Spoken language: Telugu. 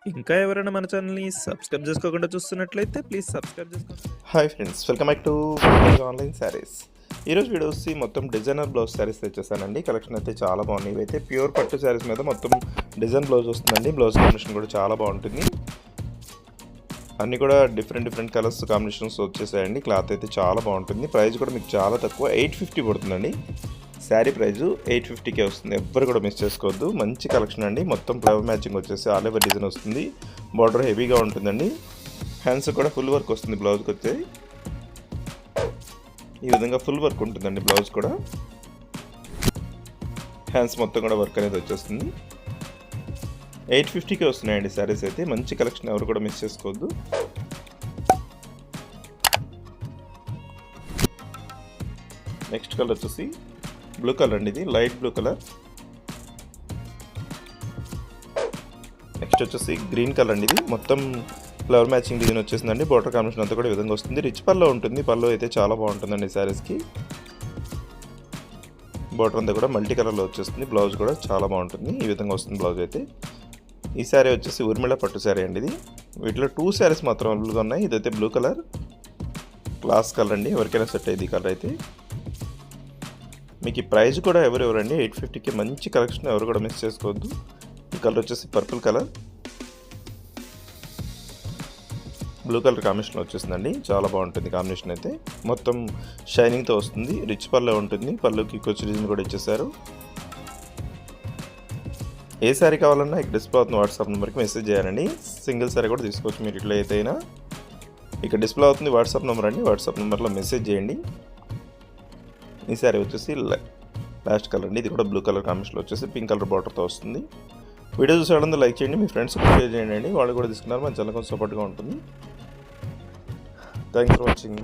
ఇంకా ఎవరైనా మన ఛానల్‌ని సబ్స్క్రైబ్ చేసుకోకుండా చూస్తున్నట్లయితే ప్లీజ్ సబ్స్క్రైబ్ చేసుకోండి. Hi friends, welcome back to online saris. ఈరోజు వీడియో వచ్చి మొత్తం డిజైనర్ బ్లౌజ్ శారీస్ తెచ్చేసానండి. కలెక్షన్ అయితే చాలా బాగున్నాయి. ఇవైతే ప్యూర్ పట్టు శారీస్ మీద మొత్తం డిజైన్ బ్లౌజ్ వస్తుందండి. బ్లౌజ్ కాంబినేషన్ కూడా చాలా బాగుంటుంది. అన్నీ కూడా డిఫరెంట్ కలర్స్ కాంబినేషన్స్ వచ్చేసాయండి. క్లాత్ అయితే చాలా బాగుంటుంది. ప్రైస్ కూడా మీకు చాలా తక్కువ 850 పడుతుందండి. శారీ ప్రైజు 850కే వస్తుంది. ఎవ్వరు కూడా మిస్ చేసుకోవద్దు. మంచి కలెక్షన్ అండి. మొత్తం ఫ్లవర్ మ్యాచింగ్ వచ్చేసి ఆల్ ఓవర్ డిజైన్ వస్తుంది. బార్డర్ హెవీగా ఉంటుందండి. హ్యాండ్స్ కూడా ఫుల్ వర్క్ వస్తుంది. బ్లౌజ్కి వచ్చి ఈ విధంగా ఫుల్ వర్క్ ఉంటుందండి. బ్లౌజ్ కూడా హ్యాండ్స్ మొత్తం కూడా వర్క్ అనేది వచ్చేస్తుంది. 850కే వస్తున్నాయండి శారీస్ అయితే. మంచి కలెక్షన్, ఎవరు కూడా మిస్ చేసుకోవద్దు. నెక్స్ట్ కలర్ వచ్చేసి బ్లూ కలర్ అండి. ఇది లైట్ బ్లూ కలర్. నెక్స్ట్ వచ్చేసి గ్రీన్ కలర్ అండి. ఇది మొత్తం ఫ్లవర్ మ్యాచింగ్ డిజైన్ వచ్చేసిందండి. బోర్డర్ కాంబినేషన్ అంతా కూడా ఈ విధంగా వస్తుంది. రిచ్ పల్లో ఉంటుంది. పల్లో అయితే చాలా బాగుంటుందండి శారీస్కి. బోర్డర్ అంతా కూడా మల్టీ కలర్లో వచ్చేస్తుంది. బ్లౌజ్ కూడా చాలా బాగుంటుంది. ఈ విధంగా వస్తుంది బ్లౌజ్ అయితే. ఈ శారీ వచ్చేసి ఉర్మిళ పట్టు శారీ అండి. ఇది వీటిలో 2 శారీస్ మాత్రం అవైలబుల్గా ఉన్నాయి. ఇదైతే బ్లూ కలర్, క్లాస్ కలర్ అండి. ఎవరికైనా సెట్ అయ్యింది ఈ కలర్ అయితే. మీకు ఈ ప్రైస్ కూడా ఎవరండి 850కి మంచి కలెక్షన్, ఎవరు కూడా మిస్ చేసుకోవద్దు. ఈ కలర్ వచ్చేసి purple colour, blue colour combination వచ్చేసిందండి. చాలా బాగుంటుంది కాంబినేషన్ అయితే. మొత్తం షైనింగ్తో వస్తుంది. రిచ్ పల్లో ఉంటుంది. పల్లుకి కొచ్చి డిజైన్ కూడా ఇచ్చేసారు. ఏ శారీ కావాలన్నా ఇక్కడ డిస్ప్లే అవుతుంది వాట్సాప్ నెంబర్కి మెసేజ్ చేయాలండి. సింగిల్ శారీ కూడా తీసుకోవచ్చు మీరు. ఇట్లా అయితే అయినా ఇక్కడ డిస్ప్లే అవుతుంది వాట్సాప్ నెంబర్ అండి. వాట్సాప్ నెంబర్లో మెసేజ్ చేయండి. ఈ శారీ వచ్చేసి లాస్ట్ కలర్ అండి. ఇది కూడా బ్లూ కలర్ కాంబినేషన్లో వచ్చేసి పింక్ కలర్ బార్డర్తో వస్తుంది. వీడియో చూసేవాళ్ళందరూ లైక్ చేయండి. మీ ఫ్రెండ్స్ షేర్ చేయండి. వాళ్ళు కూడా తీసుకున్నారు. మన ఛానల్ కొంచెం సపోర్ట్గా ఉంటుంది. Thanks for watching.